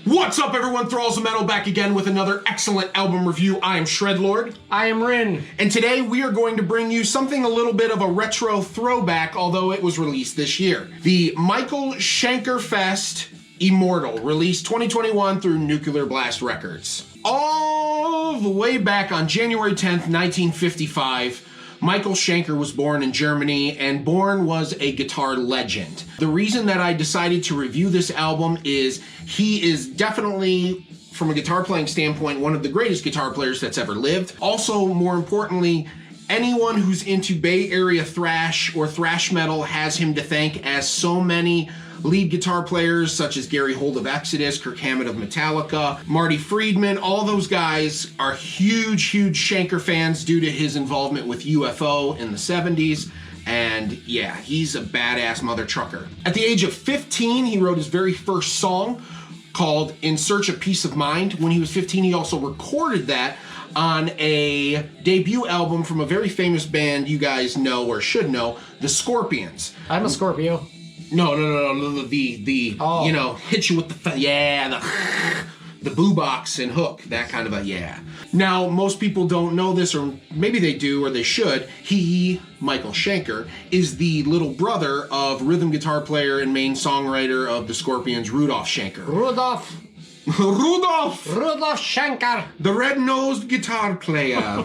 What's up, everyone? Thralls of Metal back again with another excellent album review. I am Shredlord. I am Rin. And today we are going to bring you something a little bit of a retro throwback, although it was released this year. The Michael Schenker Fest Immortal, released 2021 through Nuclear Blast Records. All the way back on January 10th, 1955, Michael Schenker was born in Germany, and born was a guitar legend. The reason that I decided to review this album is he is definitely, from a guitar playing standpoint, one of the greatest guitar players that's ever lived. Also, more importantly, anyone who's into Bay Area thrash or thrash metal has him to thank, as so many lead guitar players such as Gary Holt of Exodus, Kirk Hammett of Metallica, Marty Friedman, all those guys are huge Schenker fans due to his involvement with UFO in the 70s. And yeah, he's a badass mother trucker. At the age of 15, he wrote his very first song called In Search of Peace of Mind. When he was 15, he also recorded that on a debut album from a very famous band you guys know or should know, the Scorpions. I'm a Scorpio. No, you know, hit you with the boo box and hook, that kind of a yeah. Now, most people don't know this, or maybe they do, or they should. He, Michael Schenker, is the little brother of rhythm guitar player and main songwriter of the Scorpions, Rudolf Schenker. Rudolf Schenker, the red-nosed guitar player.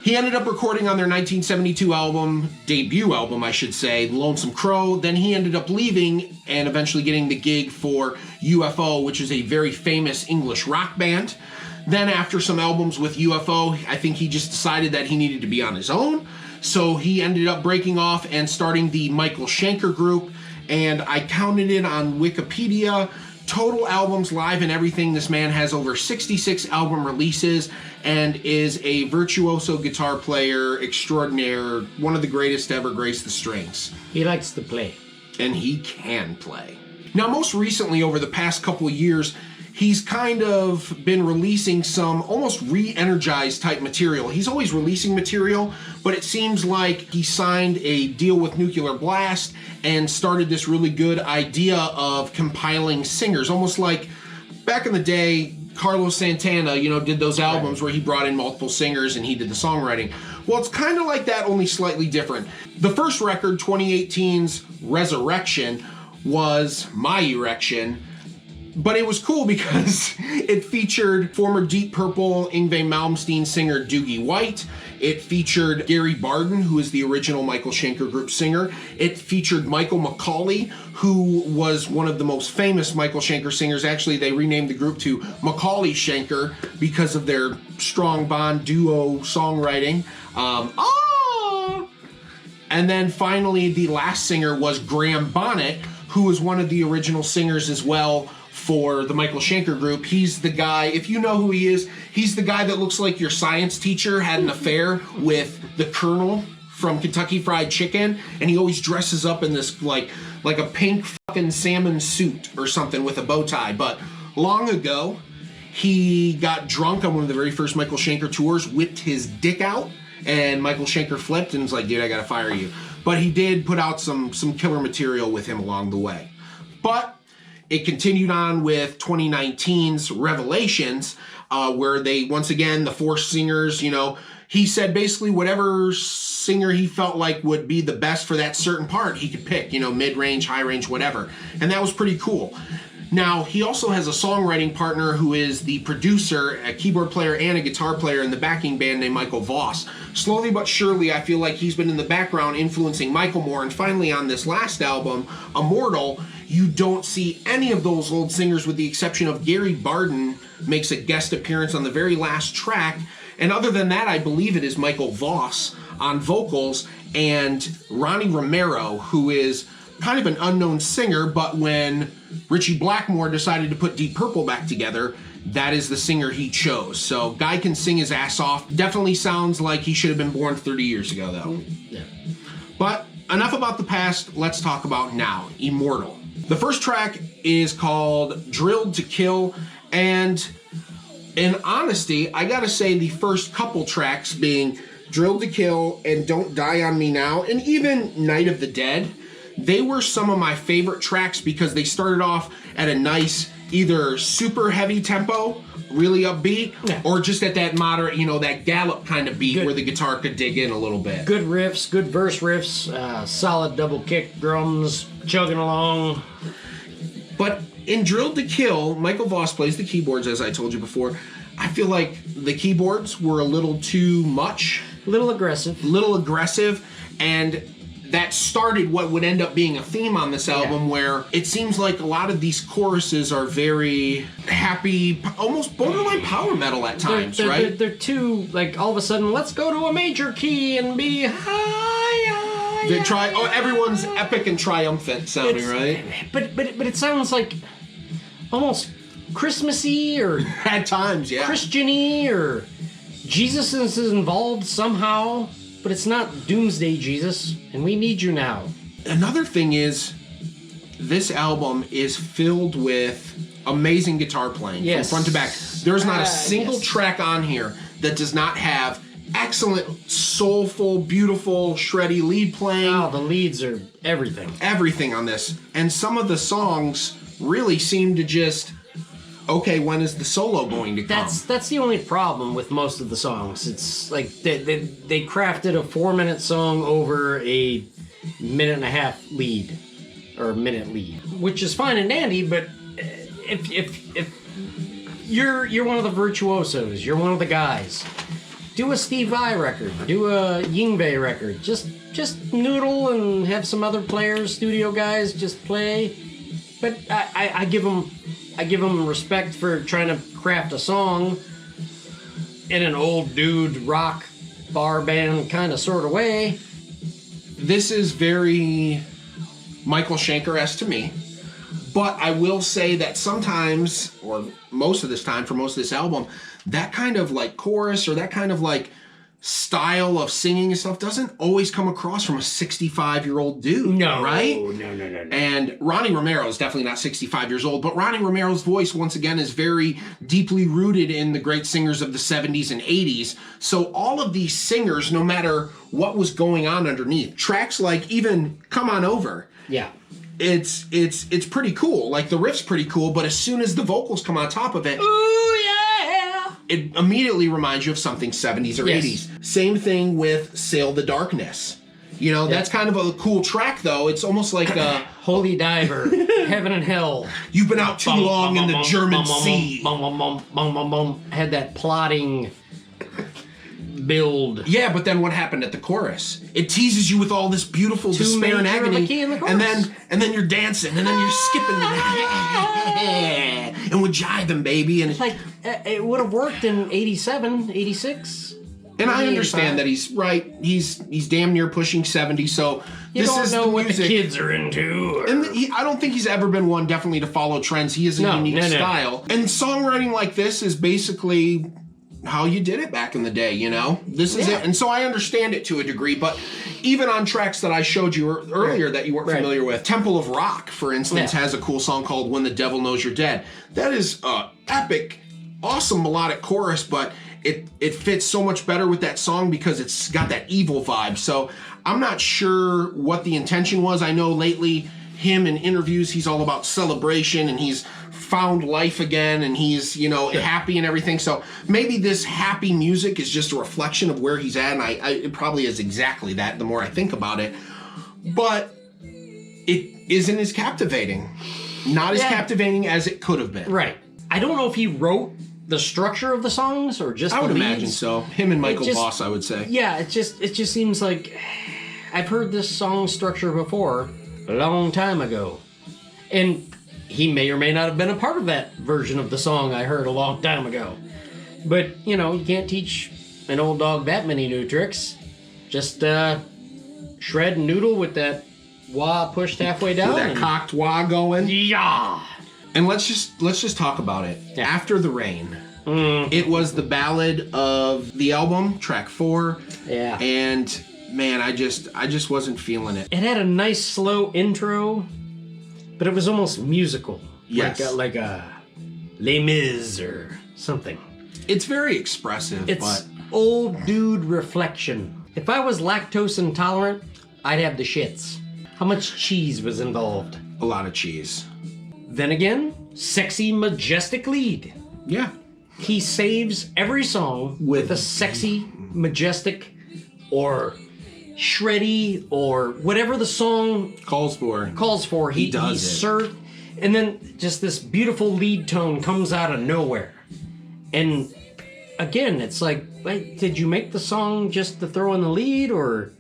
He ended up recording on their 1972 album, debut album, I should say, Lonesome Crow. Then he ended up leaving and eventually getting the gig for UFO, which is a very famous English rock band. Then after some albums with UFO, I think he just decided that he needed to be on his own. So he ended up breaking off and starting the Michael Schenker Group. And I counted it on Wikipedia. Total albums, live and everything, this man has over 66 album releases and is a virtuoso guitar player extraordinaire, one of the greatest to ever grace the strings. He likes to play. And he can play. Now, most recently, over the past couple of years, he's kind of been releasing some almost re-energized type material. He's always releasing material, but it seems like he signed a deal with Nuclear Blast and started this really good idea of compiling singers. Almost like back in the day, Carlos Santana, you know, did those albums where he brought in multiple singers and he did the songwriting. Well, it's kind of like that, only slightly different. The first record, 2018's Resurrection, was My Erection. But it was cool because it featured former Deep Purple Yngwie Malmsteen singer Doogie White. It featured Gary Barden, who is the original Michael Schenker Group singer. It featured Michael McCauley, who was one of the most famous Michael Schenker singers. Actually, they renamed the group to Macaulay Schenker because of their strong bond duo songwriting. And then finally, the last singer was Graham Bonnet, who was one of the original singers as well for the Michael Schenker Group. He's the guy, if you know who he is, he's the guy that looks like your science teacher had an affair with the Colonel from Kentucky Fried Chicken, and he always dresses up in this like a pink fucking salmon suit or something with a bow tie. But long ago, he got drunk on one of the very first Michael Schenker tours, whipped his dick out, and Michael Schenker flipped and was like, dude, I gotta fire you. But he did put out some killer material with him along the way. But it continued on with 2019's Revelations, where they, once again, the four singers, you know, he said basically whatever singer he felt like would be the best for that certain part, he could pick, you know, mid-range, high-range, whatever. And that was pretty cool. Now, he also has a songwriting partner who is the producer, a keyboard player, and a guitar player in the backing band named Michael Voss. Slowly but surely, I feel like he's been in the background influencing Michael more, and finally on this last album, Immortal, you don't see any of those old singers with the exception of Gary Barden makes a guest appearance on the very last track. And other than that, I believe it is Michael Voss on vocals and Ronnie Romero, who is kind of an unknown singer, but when Richie Blackmore decided to put Deep Purple back together, that is the singer he chose. So guy can sing his ass off. Definitely sounds like he should have been born 30 years ago, though. Yeah. But enough about the past. Let's talk about now. Immortal. The first track is called Drilled to Kill, and in honesty, I gotta say the first couple tracks being Drilled to Kill and Don't Die on Me Now, and even Night of the Dead, they were some of my favorite tracks because they started off at a nice, either super heavy tempo, really upbeat, or just at that moderate, that gallop kind of beat where the guitar could dig in a little bit. Good riffs, good verse riffs, solid double kick drums, chugging along. But in Drilled to Kill, Michael Voss plays the keyboards, as I told you before. I feel like the keyboards were a little too much. A little aggressive, and that started what would end up being a theme on this album, where it seems like a lot of these choruses are very happy, almost borderline power metal at times, right? They're too, like, all of a sudden, let's go to a major key and be high. Everyone's epic and triumphant sounding, right? But it sounds like almost Christmassy or at times, Christian-y, or Jesus is involved somehow. But it's not Doomsday Jesus, and we need you now. Another thing is, this album is filled with amazing guitar playing from front to back. There's not a single track on here that does not have excellent, soulful, beautiful, shreddy lead playing. Oh, the leads are everything. Everything on this. And some of the songs really seem to just... okay, when is the solo going to come? That's the only problem with most of the songs. It's like they crafted a 4-minute song over a minute and a half lead, or a minute lead, which is fine and dandy. But if you're one of the virtuosos, you're one of the guys, do a Steve Vai record, do a Yngwie record. Just noodle and have some other players, studio guys, just play. But I give them respect for trying to craft a song in an old dude rock bar band kind of sort of way. This is very Michael Schenker-esque to me, but I will say that sometimes, or most of this time for most of this album, that kind of like chorus or that kind of like style of singing and stuff doesn't always come across from a 65-year-old dude, right? No. And Ronnie Romero is definitely not 65 years old, but Ronnie Romero's voice, once again, is very deeply rooted in the great singers of the 70s and 80s. So all of these singers, no matter what was going on underneath, tracks like even Come On Over, it's pretty cool. Like, the riff's pretty cool, but as soon as the vocals come on top of it, ooh, yeah! It immediately reminds you of something 70s or 80s. Same thing with Sail the Darkness. That's kind of a cool track, though. It's almost like a... Holy Diver, Heaven and Hell. You've been out too long in the German sea. Had that plotting build. Yeah, but then what happened at the chorus? It teases you with all this beautiful despair and agony, and then you're dancing, and then you're skipping, and we're jiving, baby. And it's like it would have worked in 87, 86. And I understand that he's right. He's damn near pushing 70, so you don't know what the kids are into. And I don't think he's ever been one definitely to follow trends. He has a unique style. And songwriting like this is basically how you did it back in the day, This is it. And so I understand it to a degree, but even on tracks that I showed you earlier that you weren't familiar with, Temple of Rock, for instance, has a cool song called When the Devil Knows You're Dead. That is an epic, awesome melodic chorus, but it fits so much better with that song because it's got that evil vibe. So I'm not sure what the intention was. I know lately him in interviews, he's all about celebration and he's found life again and he's, happy and everything. So maybe this happy music is just a reflection of where he's at, and it probably is exactly that the more I think about it. But it isn't as captivating. Not as captivating as it could have been. Right. I don't know if he wrote the structure of the songs or just I would the leads. imagine so. Him and Michael Voss, I would say. Yeah, it just seems like I've heard this song structure before a long time ago. And he may or may not have been a part of that version of the song I heard a long time ago. But, you can't teach an old dog that many new tricks. Just shred and noodle with that wah pushed halfway down. With that cocked wah going. Yeah. And let's just talk about it. Yeah. After the Rain. It was the ballad of the album, track 4. Yeah. And man, I just wasn't feeling it. It had a nice slow intro, but it was almost musical. Yes. Like a Les Mis or something. It's very expressive, but old dude reflection. If I was lactose intolerant, I'd have the shits. How much cheese was involved? A lot of cheese. Then again, sexy, majestic lead. Yeah. He saves every song with a sexy, majestic, or shreddy, or whatever the song calls for. He does it. And then just this beautiful lead tone comes out of nowhere. And again, it's like, wait, did you make the song just to throw in the lead, or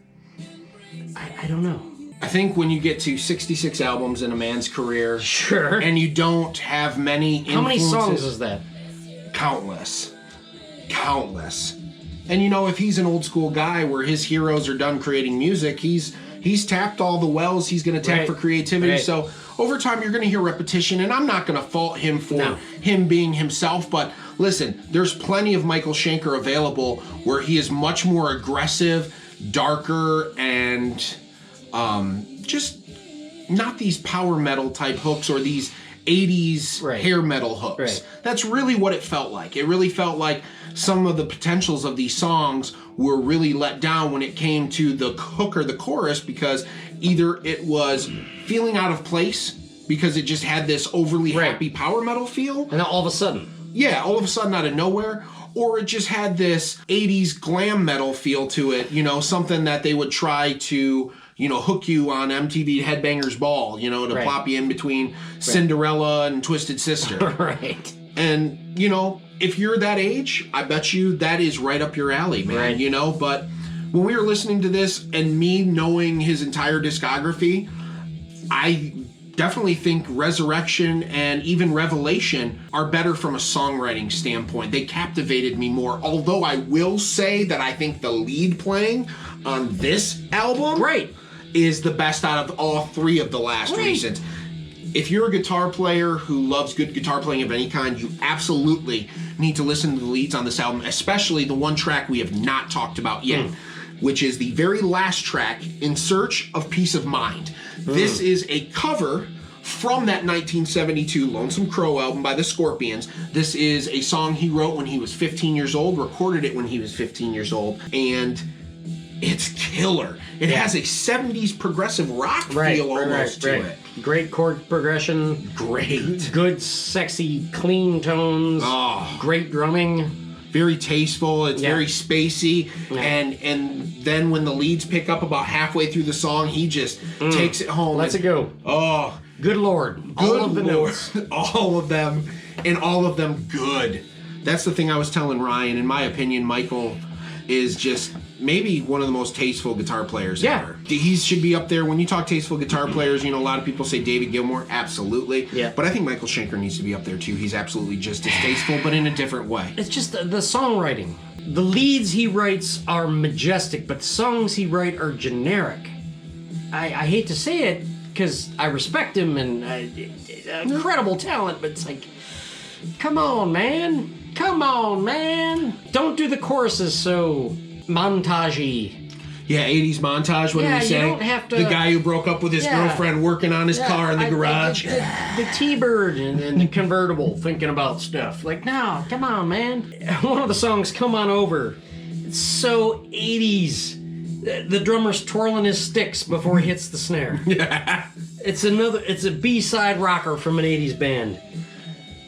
I don't know. I think when you get to 66 albums in a man's career, sure, and you don't have many influences, how many songs is that? Countless. And you know, if he's an old school guy where his heroes are done creating music, he's tapped all the wells he's going to tap for creativity. So over time, you're going to hear repetition, and I'm not going to fault him for him being himself. But listen, there's plenty of Michael Schenker available where he is much more aggressive, darker, and just not these power metal type hooks or these 80s hair metal hooks. That's really what it felt like. It really felt like some of the potentials of these songs were really let down when it came to the hook or the chorus, because either it was feeling out of place because it just had this overly happy power metal feel. And then all of a sudden. Yeah, all of a sudden out of nowhere. Or it just had this 80s glam metal feel to it, you know, something that they would try to, you know, hook you on MTV Headbangers Ball, you know, to plop you in between Cinderella and Twisted Sister. And, you know, if you're that age, I bet you that is right up your alley, man, you know? But when we were listening to this and me knowing his entire discography, I definitely think Resurrection and even Revelation are better from a songwriting standpoint. They captivated me more. Although I will say that I think the lead playing on this album is the best out of all three of the last recent. If you're a guitar player who loves good guitar playing of any kind, you absolutely need to listen to the leads on this album, especially the one track we have not talked about yet, which is the very last track, In Search of Peace of Mind. This is a cover from that 1972 Lonesome Crow album by the Scorpions. This is a song he wrote when he was 15 years old, recorded it when he was 15 years old, and it's killer. It has a 70s progressive rock feel almost to it. Great chord progression. Good, sexy, clean tones. Great drumming. Very tasteful. It's very spacey. And then when the leads pick up about halfway through the song, he just takes it home. Let's go. Oh, good Lord. All of the notes. All of them. And all of them good. That's the thing I was telling Ryan. In my opinion, Michael is just maybe one of the most tasteful guitar players ever. He should be up there. When you talk tasteful guitar players, you know, a lot of people say David Gilmour. Absolutely. But I think Michael Schenker needs to be up there too. He's absolutely just as tasteful, but in a different way. It's just the songwriting. The leads he writes are majestic, but the songs he writes are generic. I hate to say it because I respect him and incredible talent, but it's like, come on, man. Don't do the choruses so montagey. Yeah, 80s montage, what do we say? You don't have to, the guy who broke up with his girlfriend working on his car in the garage. The T-Bird and the convertible thinking about stuff. Like, no, come on, man. One of the songs, Come On Over, it's so 80s. The drummer's twirling his sticks before he hits the snare. It's a B-side rocker from an 80s band.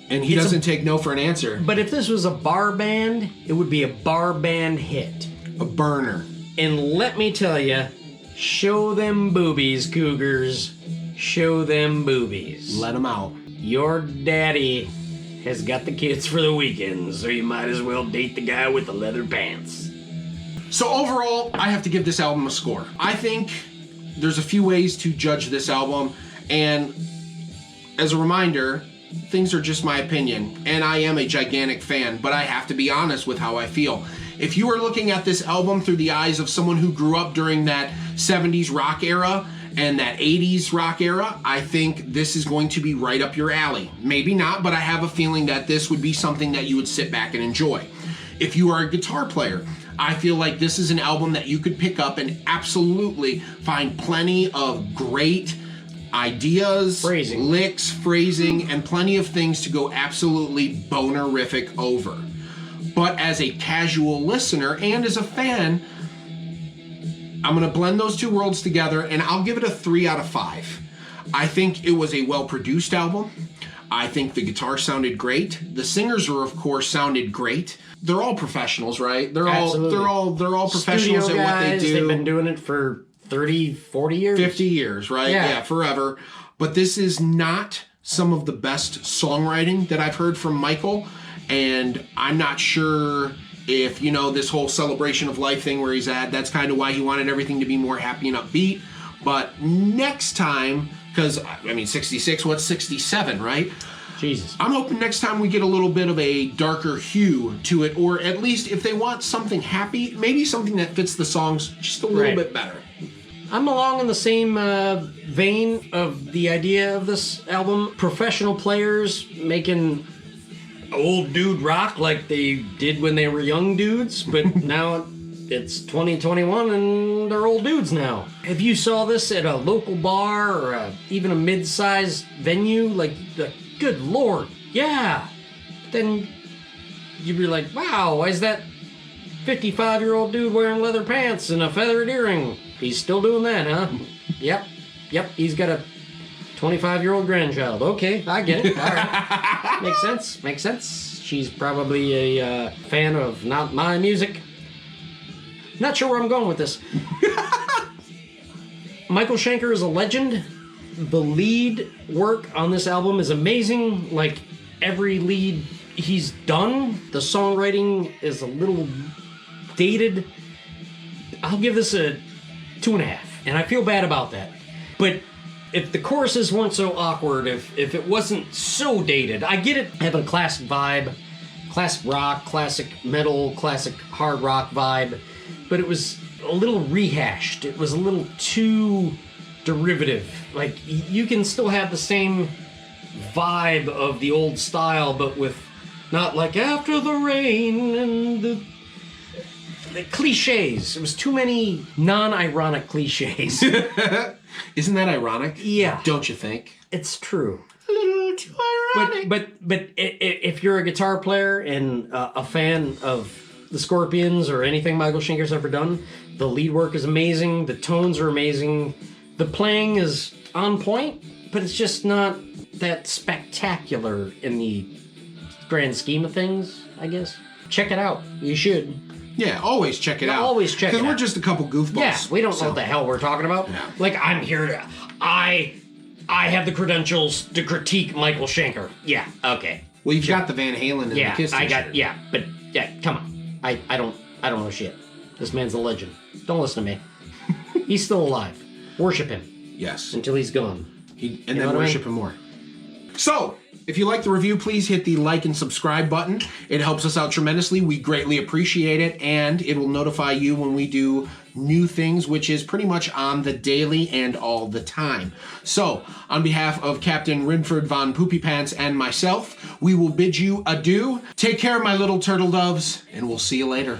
And he doesn't take no for an answer. But if this was a bar band, it would be a bar band hit. A burner. And let me tell you, show them boobies, Cougars. Show them boobies. Let them out. Your daddy has got the kids for the weekend, so you might as well date the guy with the leather pants. So overall, I have to give this album a score. I think there's a few ways to judge this album, and as a reminder, things are just my opinion, and I am a gigantic fan, but I have to be honest with how I feel. If you are looking at this album through the eyes of someone who grew up during that 70s rock era and that 80s rock era, I think this is going to be right up your alley. Maybe not, but I have a feeling that this would be something that you would sit back and enjoy. If you are a guitar player, I feel like this is an album that you could pick up and absolutely find plenty of great ideas, licks, phrasing, and plenty of things to go absolutely bonerific over. But as a casual listener and as a fan, I'm going to blend those two worlds together, and I'll give it a 3 out of 5. I think it was a well-produced album. I think the guitar sounded great. The singers are, of course, sounded great. They're all professionals, right? They're all professionals Studio at what they guys, do. They've been doing it for 30, 40 years. 50 years, right? Yeah, forever. But this is not some of the best songwriting that I've heard from Michael, and I'm not sure if, you know, this whole celebration of life thing where he's at, that's kind of why he wanted everything to be more happy and upbeat. But next time, because, I mean, 66, what's 67, right? Jesus. I'm hoping next time we get a little bit of a darker hue to it, or at least if they want something happy, maybe something that fits the songs just a little bit better. I'm along in the same vein of the idea of this album. Professional players making old dude rock like they did when they were young dudes, but now it's 2021 and they're old dudes now. If you saw this at a local bar or even a mid-sized venue, like, good lord, yeah, then you'd be like, wow, why is that 55-year-old dude wearing leather pants and a feathered earring? He's still doing that, huh? Yep, he's got a 25-year-old grandchild. Okay, I get it. All right. Makes sense. She's probably a fan of not my music. Not sure where I'm going with this. Michael Schenker is a legend. The lead work on this album is amazing. Like, every lead he's done, the songwriting is a little dated. I'll give this a 2.5, and I feel bad about that. But if the choruses weren't so awkward, if it wasn't so dated, I get it having a classic vibe, classic rock, classic metal, classic hard rock vibe, but it was a little rehashed. It was a little too derivative. Like, you can still have the same vibe of the old style, but with not like after the rain and the cliches. It was too many non-ironic cliches. Isn't that ironic? Yeah. Don't you think? It's true. A little too ironic. But if you're a guitar player and a fan of the Scorpions or anything Michael Schenker's ever done, the lead work is amazing. The tones are amazing. The playing is on point, but it's just not that spectacular in the grand scheme of things, I guess. Check it out. You should. Yeah, always check it out. Always check it out. Because we're just a couple goofballs. Yeah, we don't know what the hell we're talking about. Yeah. Like, I'm here to... I have the credentials to critique Michael Schenker. Yeah, okay. Well, you've got the Van Halen and the Kiss t-shirt. But come on. I don't know shit. This man's a legend. Don't listen to me. He's still alive. Worship him. Yes. Until he's gone. And then worship him more. So, if you like the review, please hit the like and subscribe button. It helps us out tremendously. We greatly appreciate it, and it will notify you when we do new things, which is pretty much on the daily and all the time. So, on behalf of Captain Rinford von Poopy Pants and myself, we will bid you adieu. Take care, my little turtle doves, and we'll see you later.